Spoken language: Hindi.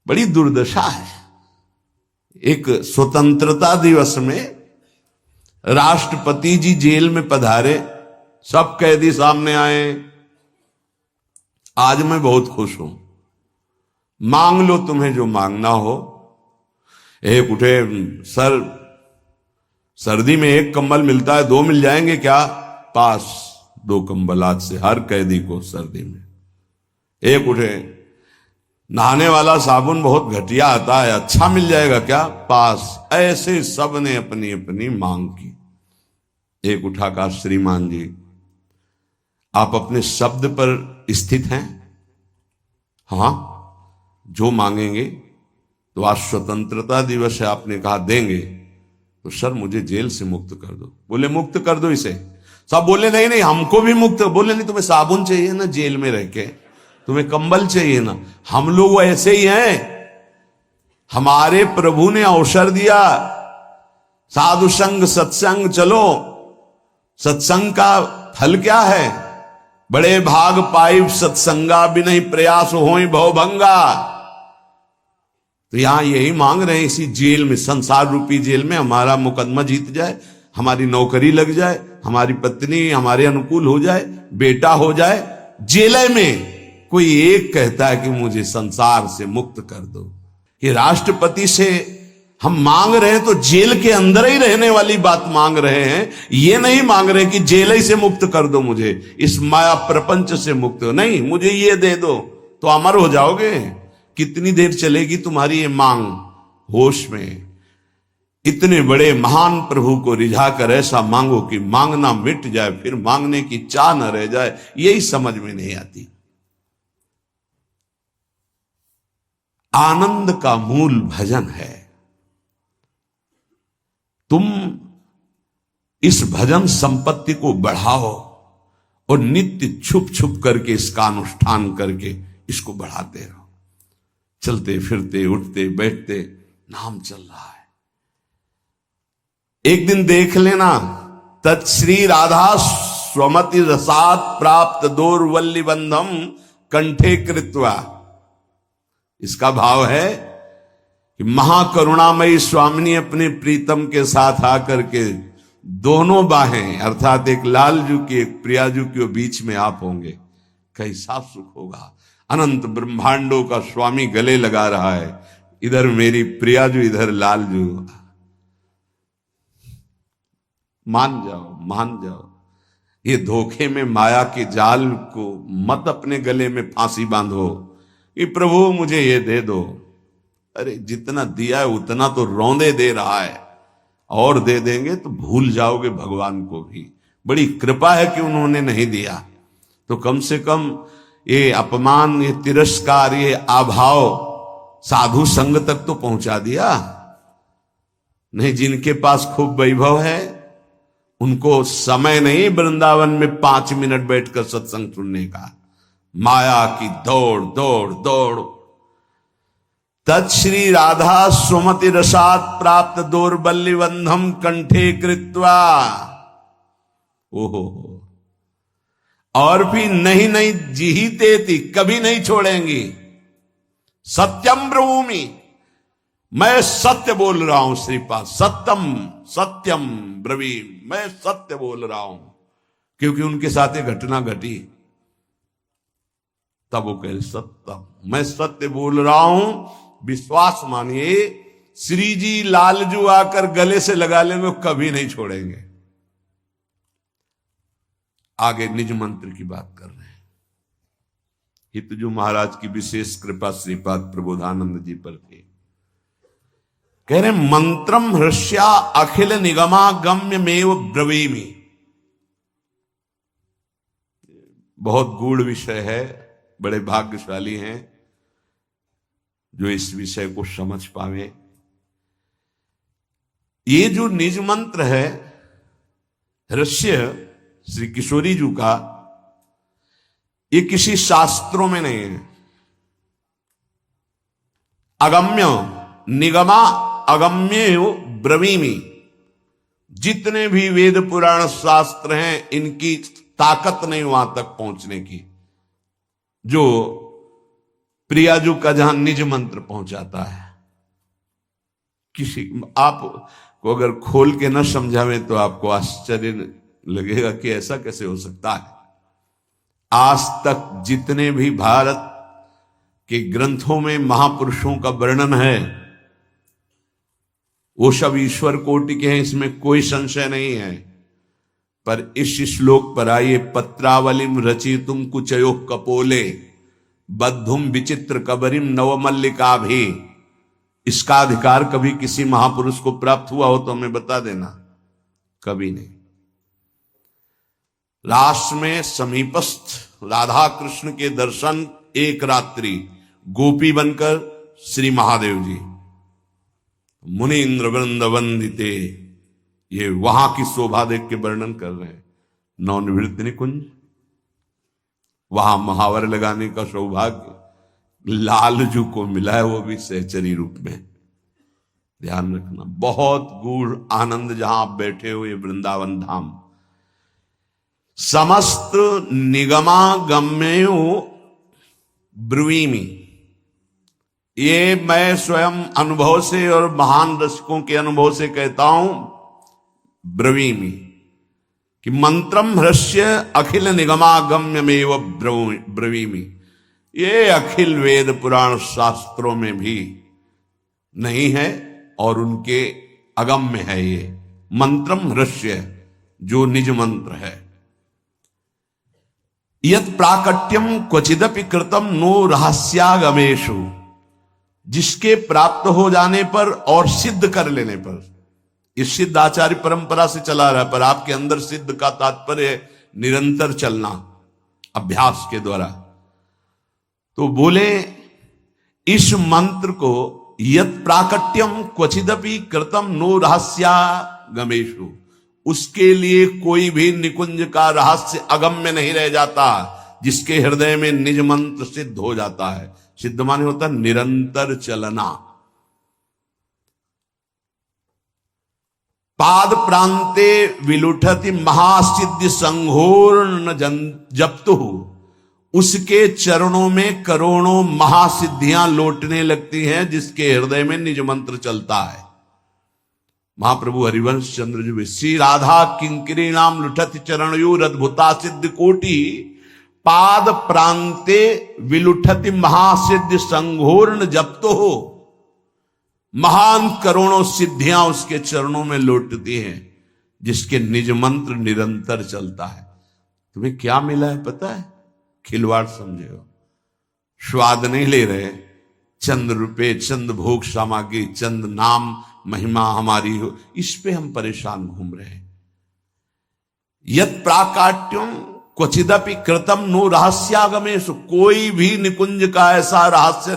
बड़ी दुर्दशा है। एक स्वतंत्रता दिवस में राष्ट्रपति जी जेल में पधारे, सब कैदी सामने आए। आज मैं बहुत खुश हूं, मांग लो तुम्हें जो मांगना हो। एक उठे, सर सर्दी में एक कंबल मिलता है, दो मिल जाएंगे क्या? पास, दो कंबल आज से हर कैदी को सर्दी में। एक उठे, नहाने वाला साबुन बहुत घटिया आता है, अच्छा मिल जाएगा क्या? पास। ऐसे सब ने अपनी अपनी मांग की। एक उठा कहा, श्रीमान जी आप अपने शब्द पर स्थित हैं? हां, जो मांगेंगे। तो आज स्वतंत्रता दिवस है, आपने कहा देंगे, तो सर मुझे जेल से मुक्त कर दो। बोले मुक्त कर दो इसे? सब बोले नहीं नहीं हमको भी मुक्त। बोले नहीं, तुम्हें साबुन चाहिए ना जेल में रह के, तुम्हें कंबल चाहिए ना, हम लोग ऐसे ही हैं। हमारे प्रभु ने अवसर दिया, साधु संग सत्संग चलो। सत्संग का फल क्या है? बड़े भाग पाई सत्संगा भी नहीं प्रयास होई भवभंगा। तो यहां यही मांग रहे हैं, इसी जेल में, संसार रूपी जेल में हमारा मुकदमा जीत जाए, हमारी नौकरी लग जाए, हमारी पत्नी हमारे अनुकूल हो जाए, बेटा हो जाए। जेल में कोई एक कहता है कि मुझे संसार से मुक्त कर दो। ये राष्ट्रपति से हम मांग रहे हैं तो जेल के अंदर ही रहने वाली बात मांग रहे हैं। ये नहीं मांग रहे कि जेल ही से मुक्त कर दो मुझे, इस माया प्रपंच से मुक्त। नहीं, मुझे ये दे दो तो अमर हो जाओगे। कितनी देर चलेगी तुम्हारी ये मांग? होश में। इतने बड़े महान प्रभु को रिझा कर ऐसा मांगो कि मांगना मिट जाए, फिर मांगने की चाह न रह जाए। यही समझ में नहीं आती। आनंद का मूल भजन है। तुम इस भजन संपत्ति को बढ़ाओ और नित्य छुप छुप करके इसका अनुष्ठान करके इसको बढ़ाते रहो। चलते फिरते उठते बैठते नाम चल रहा है। एक दिन देख लेना, तत्श्री राधा स्वमति रसात प्राप्त दोर्वल्ली बंधम कंठे कृत्वा। इसका भाव है कि महाकरुणामयी स्वामिनी अपने प्रीतम के साथ आकर के दोनों बाहें, अर्थात एक लालजू की एक प्रियाजू के बीच में आप होंगे, कैसा सुख होगा। अनंत ब्रह्मांडों का स्वामी गले लगा रहा है, इधर मेरी प्रियाजू, इधर लालजू। मान जाओ, मान जाओ। ये धोखे में माया के जाल को मत अपने गले में फांसी बांधो कि प्रभु मुझे ये दे दो। अरे जितना दिया है उतना तो रौंदे दे रहा है, और दे देंगे तो भूल जाओगे भगवान को भी। बड़ी कृपा है कि उन्होंने नहीं दिया, तो कम से कम ये अपमान, ये तिरस्कार, ये अभाव साधु संग तक तो पहुंचा दिया। नहीं, जिनके पास खूब वैभव है उनको समय नहीं वृंदावन में 5 मिनट बैठकर सत्संग सुनने का। माया की दौड़ दौड़ दौड़। तत्श्री राधा सुमति रसात प्राप्त दौर्बल्य बंधम कंठे कृत्वा। ओहो, और भी नहीं नहीं जीते थी, कभी नहीं छोड़ेंगी। सत्यम ब्रवीमि, मैं सत्य बोल रहा हूं श्रीपाद। सत्यम सत्यम ब्रवीम, मैं सत्य बोल रहा हूं। क्योंकि उनके साथ ये घटना घटी, तब वो कहे सत्यम, मैं सत्य बोल रहा हूं, विश्वास मानिए। श्री जी लालजू आकर गले से लगा लेंगे, कभी नहीं छोड़ेंगे। आगे निज मंत्र की बात कर रहे हैं। हितजू महाराज की विशेष कृपा श्रीपाद प्रबोधानंद जी पर थी। कह रहे मंत्रम हृष्या अखिल निगमागम्य मेव ब्रवीमि। बहुत गूढ़ विषय है, बड़े भाग्यशाली हैं जो इस विषय को समझ पावे। ये जो निज मंत्र है हृष्य श्री किशोरी जी का, ये किसी शास्त्रों में नहीं है। अगम्य निगमा अगम्य ब्रवीमि, जितने भी वेद पुराण शास्त्र हैं इनकी ताकत नहीं वहां तक पहुंचने की। जो प्रियाजू का जहां निज मंत्र पहुंचाता है, किसी आप को अगर खोल के न समझावे तो आपको आश्चर्य लगेगा कि ऐसा कैसे हो सकता है। आज तक जितने भी भारत के ग्रंथों में महापुरुषों का वर्णन है वो सब ईश्वर कोटि के हैं, इसमें कोई संशय नहीं है। पर इस श्लोक पर आइए, पत्रावलिम रचितुम कुचयो कपोले बद्धुम विचित्र कबरिम नवमल्लिका भी, इसका अधिकार कभी किसी महापुरुष को प्राप्त हुआ हो तो हमें बता देना। कभी नहीं। राष्ट्र में समीपस्थ राधा कृष्ण के दर्शन एक रात्रि गोपी बनकर श्री महादेव जी मुनीन्द्र वृंद वंदिते, ये वहां की शोभा देख के वर्णन कर रहे हैं। नवनिवृत्ति निकुंज, वहां महावर लगाने का सौभाग्य लालजू को मिला है, वो भी सहचरी रूप में। ध्यान रखना, बहुत गूढ़ आनंद जहां आप बैठे हो, ये वृंदावन धाम। समस्त निगमागम्यो ब्रुवीमि, ये मैं स्वयं अनुभव से और महान रसिकों के अनुभव से कहता हूं, ब्रवीमि, कि मंत्रम ह्रस्य अखिल निगमागम्यमेव ब्रवीमि, ये अखिल वेद पुराण शास्त्रों में भी नहीं है और उनके अगम्य है। ये मंत्रम ह्रस्य, जो निज मंत्र है। यत् प्राकट्यम क्वचिदपि कृतम नो रहस्यागमेषु, जिसके प्राप्त हो जाने पर और सिद्ध कर लेने पर, इस सिद्ध आचार्य परंपरा से चला रहा है, पर आपके अंदर सिद्ध का तात्पर्य निरंतर चलना अभ्यास के द्वारा। तो बोले इस मंत्र को, यत् प्राकट्यम क्वचिदपि कृतम नो रहस्यागमेषु, उसके लिए कोई भी निकुंज का रहस्य अगम्य नहीं रह जाता, जिसके हृदय में निज मंत्र सिद्ध हो जाता है। सिद्ध माने होता निरंतर चलना। पाद प्रांते विलुठति महासिद्धि संघोर्ण जप्तु, उसके चरणों में करोड़ों महासिद्धियां लौटने लगती हैं, जिसके हृदय में निज मंत्र चलता है। महाप्रभु हरिवंश चंद्र जी, श्री राधा किंकरी नाम लुठति चरणयोर अद्भुता सिद्ध कोटि, पाद प्रांते विलुठति महासिद्धि संघोर्ण जप्तो हो, महान करोड़ों सिद्धियां उसके चरणों में लौटती हैं, जिसके निज मंत्र निरंतर चलता है। तुम्हें क्या मिला है पता है? खिलवाड़ समझे हो, स्वाद नहीं ले रहे, चंद रुपए, चंद भोग सामग्री, चंद नाम महिमा हमारी हो, इस पे हम परेशान घूम रहे हैं। यत् प्राकाट्यम क्वचिदपि कृतम नो रहस्यागमेषु, कोई भी निकुंज का ऐसा रहस्य